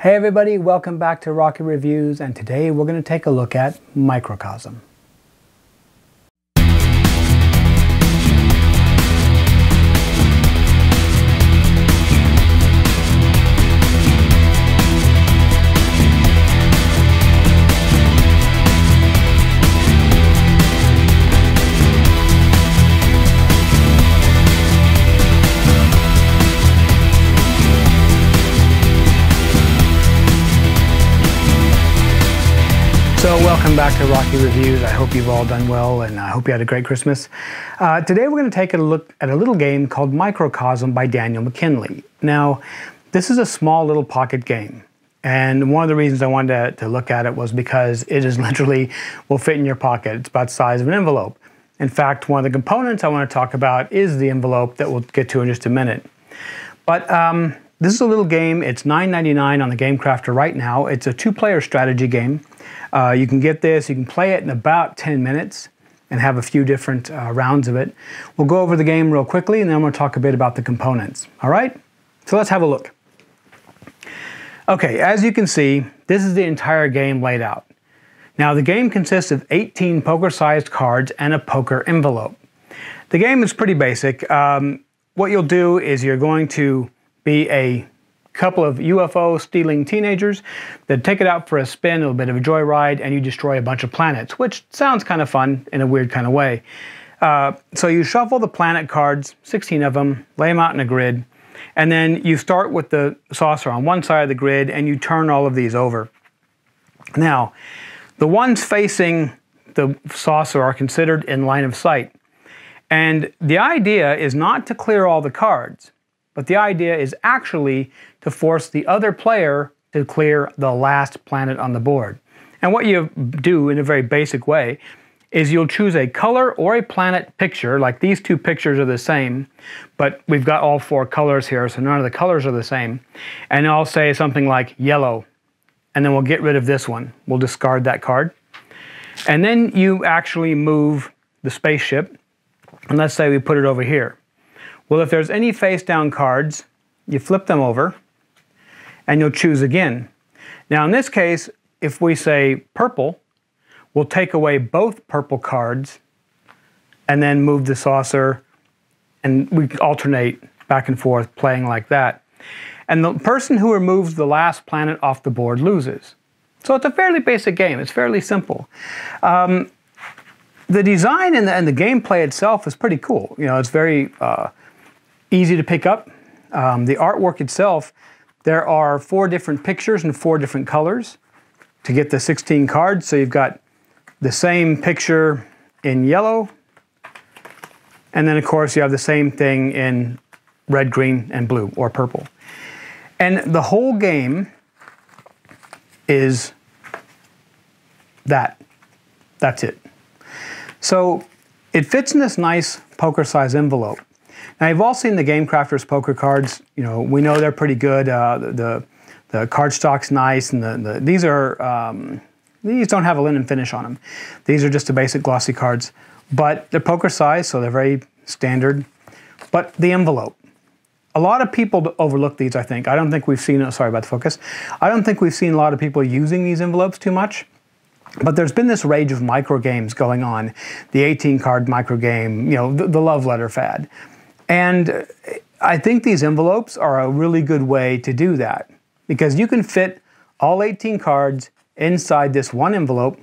Hey everybody, welcome back to Rocky Reviews, and today we're going to take a look at Microcosm. So welcome back to Rocky Reviews. I hope you've all done well, and I hope you had a great Christmas. Today we're going to take a look at a little game called Microcosm by Daniel McKinley. Now, this is a small little pocket game, and one of the reasons I wanted to look at it was because it is literally will fit in your pocket. It's about the size of an envelope. In fact, one of the components I want to talk about is the envelope that we'll get to in just a minute. But this is a little game. It's $9.99 on the Game Crafter right now. It's a two-player strategy game. You can get this, you can play it in about 10 minutes and have a few different rounds of it. We'll go over the game real quickly and then we'll talk a bit about the components. All right? So let's have a look. Okay, as you can see, this is the entire game laid out. Now the game consists of 18 poker-sized cards and a poker envelope. The game is pretty basic. What you'll do is you're going to be a couple of UFO stealing teenagers that take it out for a spin, a little bit of a joyride, and you destroy a bunch of planets, which sounds kind of fun in a weird kind of way. So you shuffle the planet cards, 16 of them, lay them out in a grid, and then you start with the saucer on one side of the grid and you turn all of these over. Now, the ones facing the saucer are considered in line of sight. And the idea is not to clear all the cards, but the idea is actually to force the other player to clear the last planet on the board. And what you do in a very basic way is you'll choose a color or a planet picture, like these two pictures are the same, but we've got all four colors here, so none of the colors are the same. And I'll say something like yellow, and then we'll get rid of this one. We'll discard that card. And then you actually move the spaceship, and let's say we put it over here. Well, if there's any face-down cards, you flip them over, and you'll choose again. Now, in this case, if we say purple, we'll take away both purple cards, and then move the saucer, and we alternate back and forth, playing like that. And the person who removes the last planet off the board loses. So it's a fairly basic game. It's fairly simple. The design and the gameplay itself is pretty cool. You know, it's very easy to pick up. The artwork itself, there are 4 different pictures and 4 different colors to get the 16 cards. So you've got the same picture in yellow, and then of course you have the same thing in red, green, and blue, or purple. And the whole game is that. That's it. So it fits in this nice poker-sized envelope. Now, you've all seen the Game Crafter's poker cards. You know, we know they're pretty good. The cardstock's nice, and these don't have a linen finish on them. These are just the basic glossy cards, but they're poker size, so they're very standard. But the envelope, a lot of people overlook these. I think. I don't think we've seen. Sorry about the focus. I don't think we've seen a lot of people using these envelopes too much. But there's been this rage of micro games going on, the 18-card micro game, you know, the love letter fad. And I think these envelopes are a really good way to do that, because you can fit all 18 cards inside this one envelope,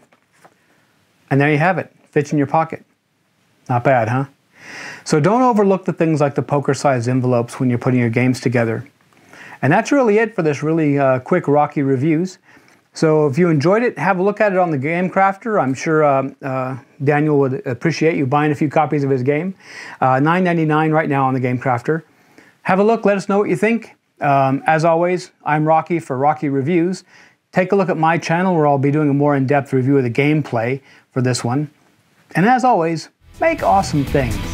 and there you have it. Fits in your pocket. Not bad, huh? So don't overlook the things like the poker-sized envelopes when you're putting your games together. And that's really it for this really quick Rocky Reviews. So if you enjoyed it, have a look at it on the Game Crafter. I'm sure Daniel would appreciate you buying a few copies of his game. $9.99 right now on the Game Crafter. Have a look. Let us know what you think. As always, I'm Rocky for Rocky Reviews. Take a look at my channel where I'll be doing a more in-depth review of the gameplay for this one. And as always, make awesome things.